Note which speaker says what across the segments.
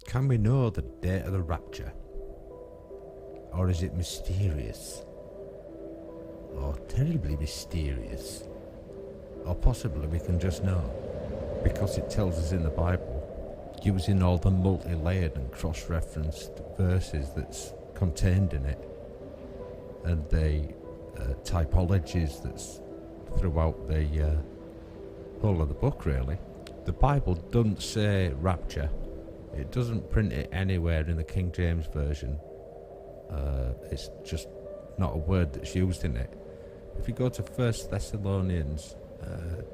Speaker 1: Can we know the date of the rapture? Or is it mysterious? Or terribly mysterious? Or possibly we can just know, because it tells us in the Bible, using all the multi-layered and cross-referenced verses that's contained in it, and the typologies that's throughout the whole of the book, really. The Bible doesn't say rapture. It doesn't print it anywhere in the King James Version. It's just not a word that's used in it. If you go to 1 Thessalonians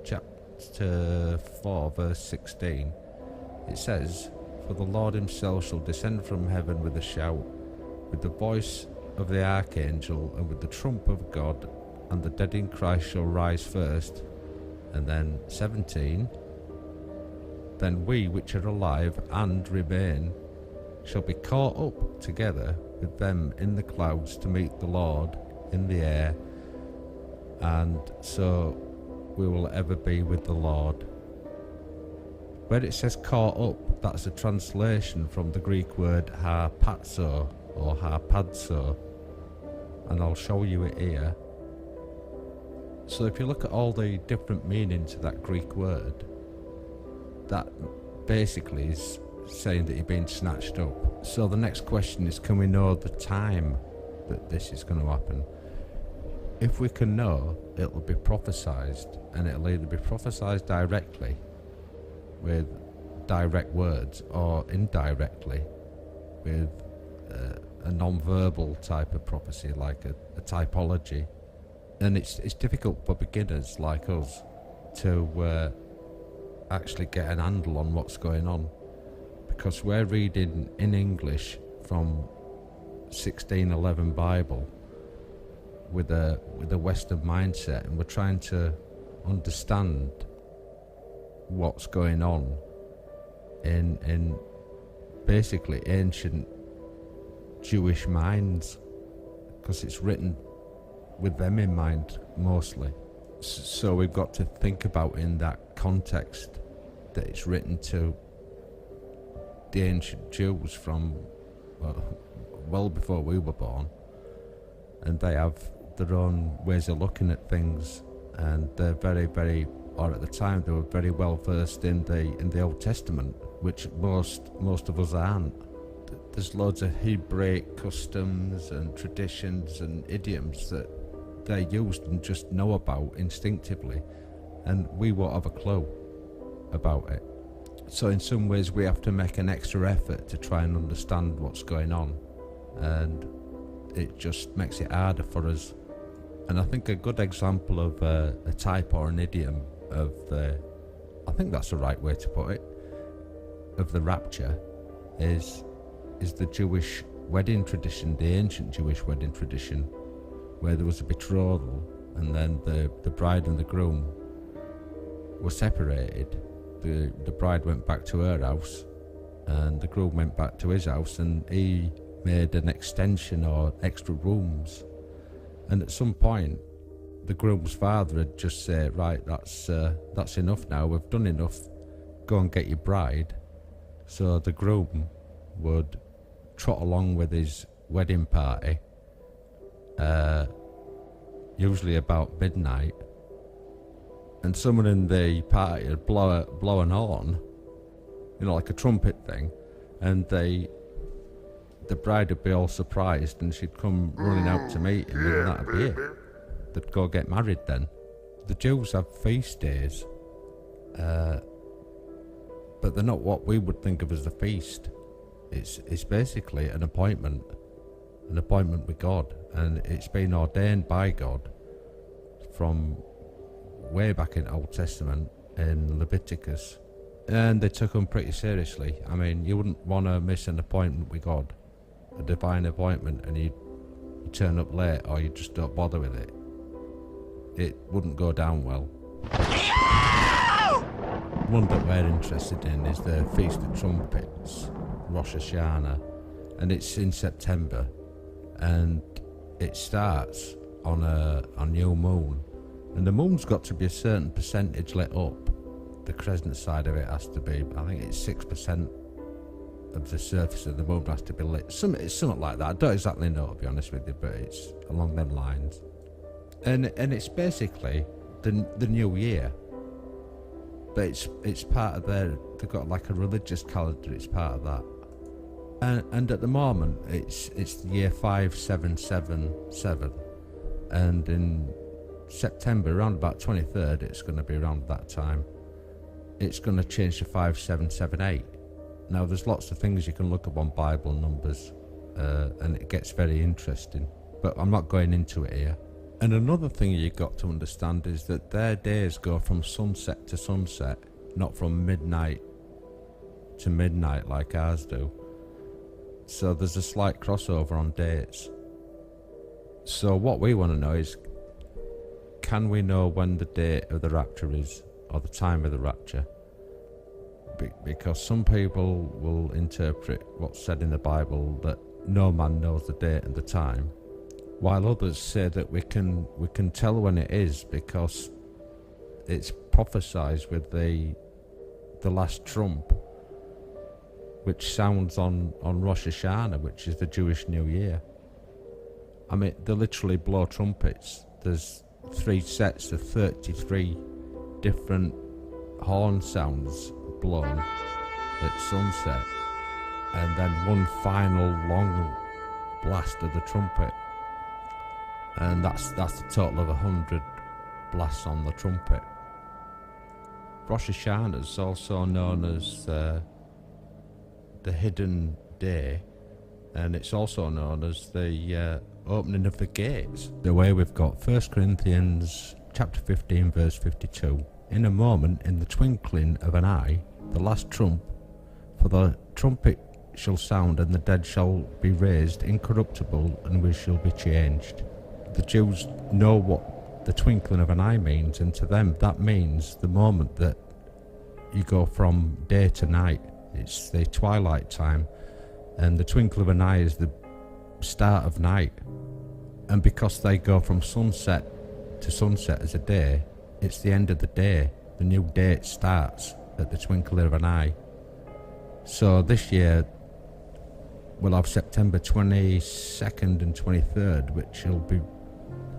Speaker 1: chapter 4 verse 16, it says, "For the Lord himself shall descend from heaven with a shout, with the voice of the archangel, and with the trump of God, and the dead in Christ shall rise first." And then 17, "Then we which are alive and remain shall be caught up together with them in the clouds to meet the Lord in the air, and so we will ever be with the Lord." Where it says caught up, that's a translation from the Greek word harpazo or harpadzo, and I'll show you it here. So if you look at all the different meanings of that Greek word, that basically is saying that you're being snatched up. So the next question is, can we know the time that this is going to happen? If we can know, it'll be prophesized, and it'll either be prophesized directly with direct words or indirectly with a non-verbal type of prophecy, like a typology. And it's difficult for beginners like us to actually get an handle on what's going on, because we're reading in English from 1611 Bible with a Western mindset, and we're trying to understand what's going on in basically ancient Jewish minds, because it's written with them in mind mostly. So we've got to think about in that context that it's written to the ancient Jews from well before we were born, and they have their own ways of looking at things, and they're very, or at the time they were very well versed in the Old Testament, which most of us aren't. There's loads of Hebraic customs and traditions and idioms that they're used and just know about instinctively, and we won't have a clue about it. So in some ways we have to make an extra effort to try and understand what's going on, and it just makes it harder for us. And I think a good example of a type or an idiom of I think that's the right way to put it, of the rapture is the Jewish wedding tradition, the ancient Jewish wedding tradition, where there was a betrothal, and then the bride and the groom were separated. The bride went back to her house, and the groom went back to his house, and he made an extension or extra rooms. And at some point, the groom's father had just said, "Right, that's enough now. We've done enough. Go and get your bride." So the groom would trot along with his wedding party, usually about midnight, and someone in the party would blow an horn, like a trumpet thing, and the bride would be all surprised, and she'd come running out to meet him, and that'd be it. They'd go get married then. The Jews have feast days, but they're not what we would think of as a feast. It's basically an appointment with God, and it's been ordained by God from way back in Old Testament in Leviticus, and they took them pretty seriously. I mean, you wouldn't want to miss an appointment with God, a divine appointment, and you turn up late or you just don't bother with it. It wouldn't go down well. One that we're interested in is the Feast of Trumpets, Rosh Hashanah, and it's in September, and it starts on a new moon, and the moon's got to be a certain percentage lit up. The crescent side of it has to be, I think it's 6% of the surface of the moon has to be lit. It's something like that. I don't exactly know, to be honest with you, but it's along them lines. And it's basically the new year. But it's part of they've got like a religious calendar, it's part of that. And at the moment, it's the year 5777. And in September, around about 23rd, it's going to be around that time. It's going to change to 5778. Now, there's lots of things you can look up on Bible numbers, and it gets very interesting. But I'm not going into it here. And another thing you've got to understand is that their days go from sunset to sunset, not from midnight to midnight like ours do. So there's a slight crossover on dates. So what we want to know is, can we know when the date of the rapture is, or the time of the rapture? Because some people will interpret what's said in the Bible that no man knows the date and the time, while others say that we can tell when it is because it's prophesied with the last trump, which sounds on Rosh Hashanah, which is the Jewish New Year. I mean, they literally blow trumpets. There's 3 sets of 33 different horn sounds blown at sunset, and then one final long blast of the trumpet, and that's a total of 100 blasts on the trumpet. Rosh Hashanah is also known as the hidden day, and it's also known as the opening of the gates. The way we've got 1 Corinthians chapter 15 verse 52. In a moment, in the twinkling of an eye, the last trump, for the trumpet shall sound, and the dead shall be raised incorruptible, and we shall be changed. The Jews know what the twinkling of an eye means, and to them that means the moment that you go from day to night. It's the twilight time, and the twinkle of an eye is the start of night. And because they go from sunset to sunset as a day, it's the end of the day. The new day starts at the twinkle of an eye. So this year we'll have September 22nd and 23rd, which will be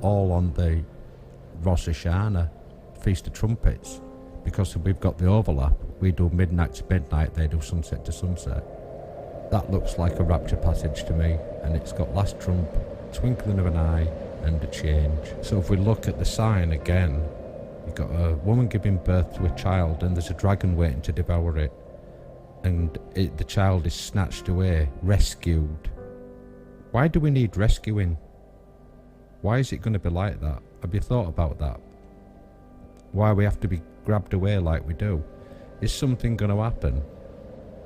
Speaker 1: all on the Rosh Hashanah, Feast of Trumpets, because we've got the overlap. We do midnight to midnight, they do sunset to sunset. That looks like a rapture passage to me, and it's got last trump, twinkling of an eye, and a change. So if we look at the sign again, you've got a woman giving birth to a child, and there's a dragon waiting to devour it, and the child is snatched away, rescued. Why do we need rescuing? Why is it going to be like that? Have you thought about that? Why we have to be grabbed away like we do? Is something going to happen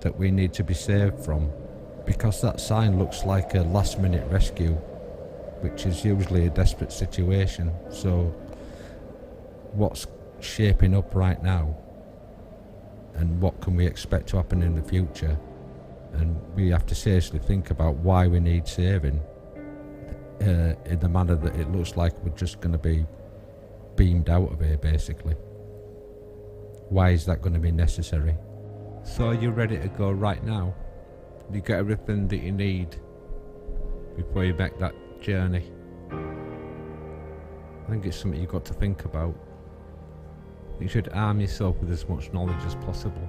Speaker 1: that we need to be saved from? Because that sign looks like a last minute rescue, which is usually a desperate situation. So what's shaping up right now, and what can we expect to happen in the future? And we have to seriously think about why we need saving, in the manner that it looks like we're just going to be beamed out of here, basically. Why is that going to be necessary? So are you ready to go right now? You get everything that you need before you make that journey? I think it's something you've got to think about. You should arm yourself with as much knowledge as possible.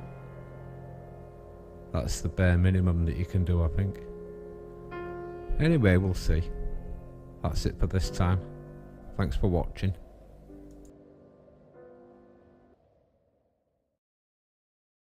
Speaker 1: That's the bare minimum that you can do, I think. Anyway, we'll see. That's it for this time. Thanks for watching.